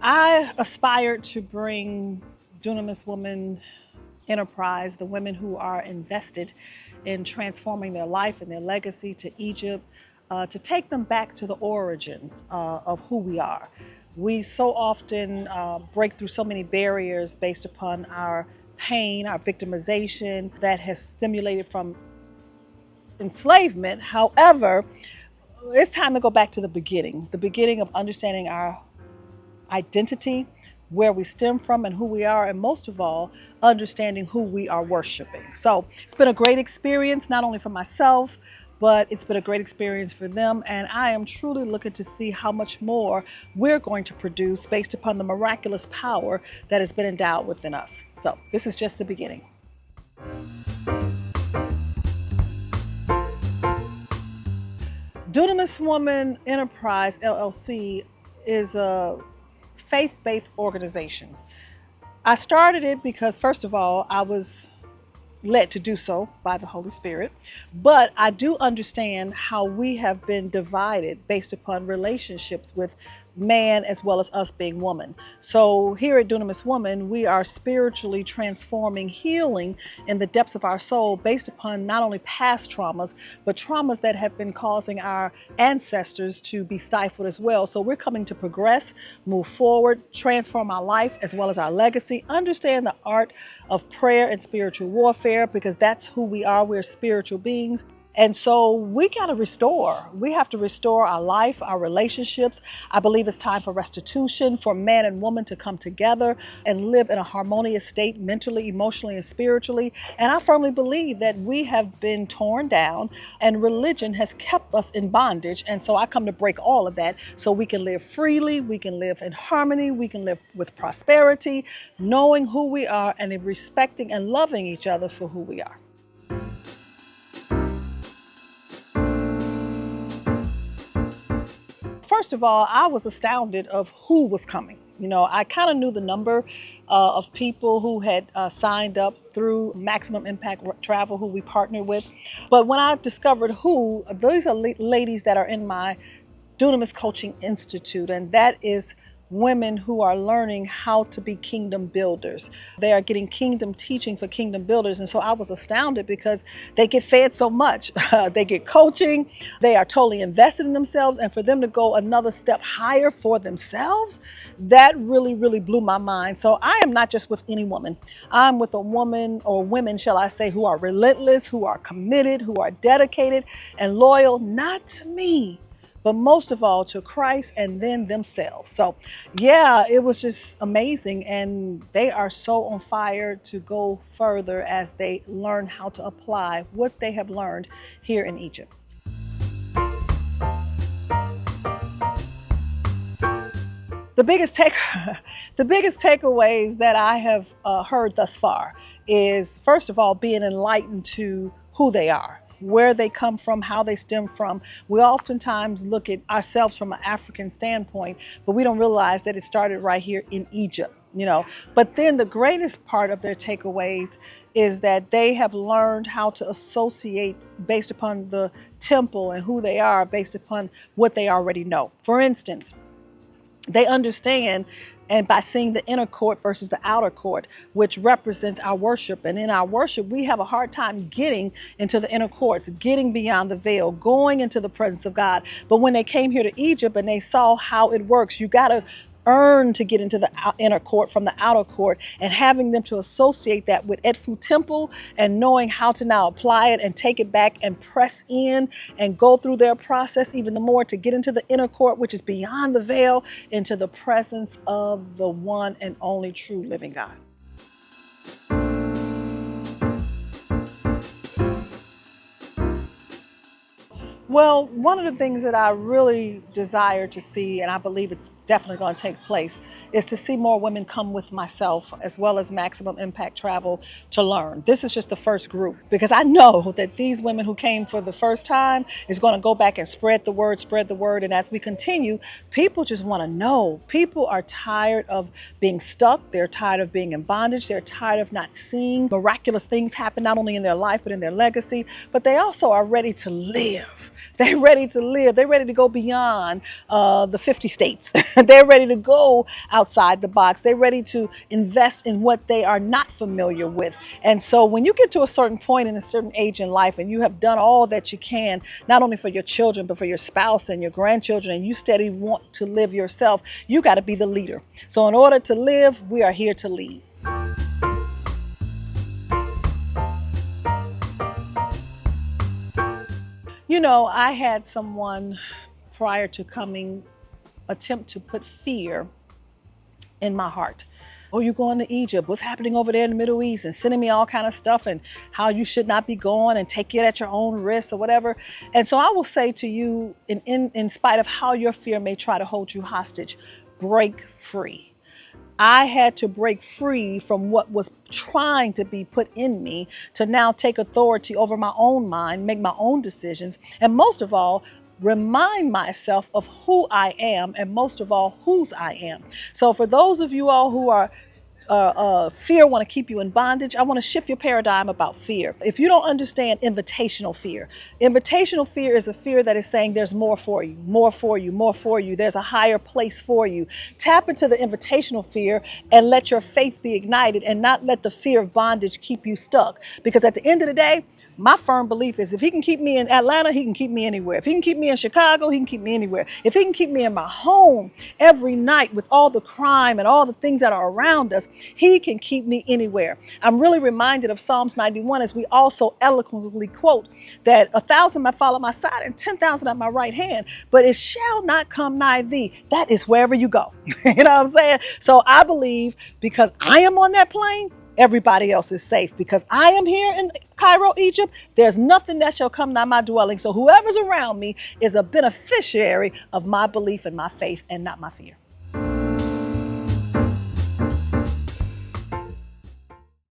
I aspired to bring Dunamis Woman enterprise, the women who are invested in transforming their life and their legacy, to Egypt, to take them back to the origin of who we are. We so often break through so many barriers based upon our pain, our victimization that has stimulated from enslavement. However, it's time to go back to the beginning of understanding our identity, where we stem from and who we are, and most of all, understanding who we are worshiping. So it's been a great experience, not only for myself, but it's been a great experience for them. And I am truly looking to see how much more we're going to produce based upon the miraculous power that has been endowed within us. So this is just the beginning. Dunamis Woman Enterprise LLC is a faith-based organization. I started it because, first of all, I was led to do so by the Holy Spirit, but I do understand how we have been divided based upon relationships with man as well as us being woman. So here at Dunamis Woman, we are spiritually transforming, healing in the depths of our soul based upon not only past traumas, but traumas that have been causing our ancestors to be stifled as well. So we're coming to progress, move forward, transform our life as well as our legacy, understand the art of prayer and spiritual warfare, because that's who we are. We're spiritual beings. And so we got to restore. We have to restore our life, our relationships. I believe it's time for restitution, for man and woman to come together and live in a harmonious state mentally, emotionally, and spiritually. And I firmly believe that we have been torn down and religion has kept us in bondage. And so I come to break all of that so we can live freely, we can live in harmony, we can live with prosperity, knowing who we are and respecting and loving each other for who we are. First of all, I was astounded of who was coming. I kind of knew the number of people who had signed up through Maximum Impact Travel, who we partner with. But when I discovered who, these are ladies that are in my Dunamis Coaching Institute, and that is women who are learning how to be kingdom builders. They are getting kingdom teaching for kingdom builders. And so I was astounded because they get fed so much. They get coaching. They are totally invested in themselves. And for them to go another step higher for themselves, that really, really blew my mind. So I am not just with any woman. I'm with a woman, or women, shall I say, who are relentless, who are committed, who are dedicated and loyal, not to me, but most of all to Christ and then themselves. So yeah, it was just amazing. And they are so on fire to go further as they learn how to apply what they have learned here in Egypt. The biggest takeaways that I have heard thus far is, first of all, being enlightened to who they are, where they come from, how they stem from. We oftentimes look at ourselves from an African standpoint, but we don't realize that it started right here in Egypt, But then the greatest part of their takeaways is that they have learned how to associate based upon the temple and who they are, based upon what they already know. For instance, they understand, and by seeing the inner court versus the outer court, which represents our worship. And in our worship, we have a hard time getting into the inner courts, getting beyond the veil, going into the presence of God. But when they came here to Egypt and they saw how it works, you got to earn to get into the inner court from the outer court, and having them to associate that with Edfu Temple and knowing how to now apply it and take it back and press in and go through their process even the more to get into the inner court, which is beyond the veil, into the presence of the one and only true living God. Well, one of the things that I really desire to see, and I believe it's definitely going to take place, is to see more women come with myself as well as Maximum Impact Travel to learn. This is just the first group, because I know that these women who came for the first time is going to go back and spread the word. And as we continue, people just want to know. People are tired of being stuck. They're tired of being in bondage. They're tired of not seeing miraculous things happen, not only in their life, but in their legacy. But they also are ready to live. They're ready to live. They're ready to go beyond the 50 states. They're ready to go outside the box. They're ready to invest in what they are not familiar with. And so when you get to a certain point in a certain age in life and you have done all that you can, not only for your children, but for your spouse and your grandchildren, and you steady want to live yourself, you got to be the leader. So in order to live, we are here to lead. You know, I had someone prior to coming attempt to put fear in my heart. Oh, you're going to Egypt. What's happening over there in the Middle East? And sending me all kind of stuff and how you should not be going and take it at your own risk or whatever. And so I will say to you, in spite of how your fear may try to hold you hostage, break free. I had to break free from what was trying to be put in me to now take authority over my own mind, make my own decisions, and most of all, remind myself of who I am, and most of all, whose I am. So for those of you all who are fear want to keep you in bondage, I want to shift your paradigm about fear. If you don't understand invitational fear is a fear that is saying there's more for you, more for you, more for you. There's a higher place for you. Tap into the invitational fear and let your faith be ignited and not let the fear of bondage keep you stuck. Because at the end of the day, my firm belief is if he can keep me in Atlanta, he can keep me anywhere. If he can keep me in Chicago, he can keep me anywhere. If he can keep me in my home every night with all the crime and all the things that are around us, he can keep me anywhere. I'm really reminded of Psalms 91 as we also eloquently quote that 1,000 might fall at my side and 10,000 at my right hand, but it shall not come nigh thee. That is wherever you go. You know what I'm saying? So I believe because I am on that plane, everybody else is safe. Because I am here in Cairo, Egypt, there's nothing that shall come nigh my dwelling. So whoever's around me is a beneficiary of my belief and my faith and not my fear.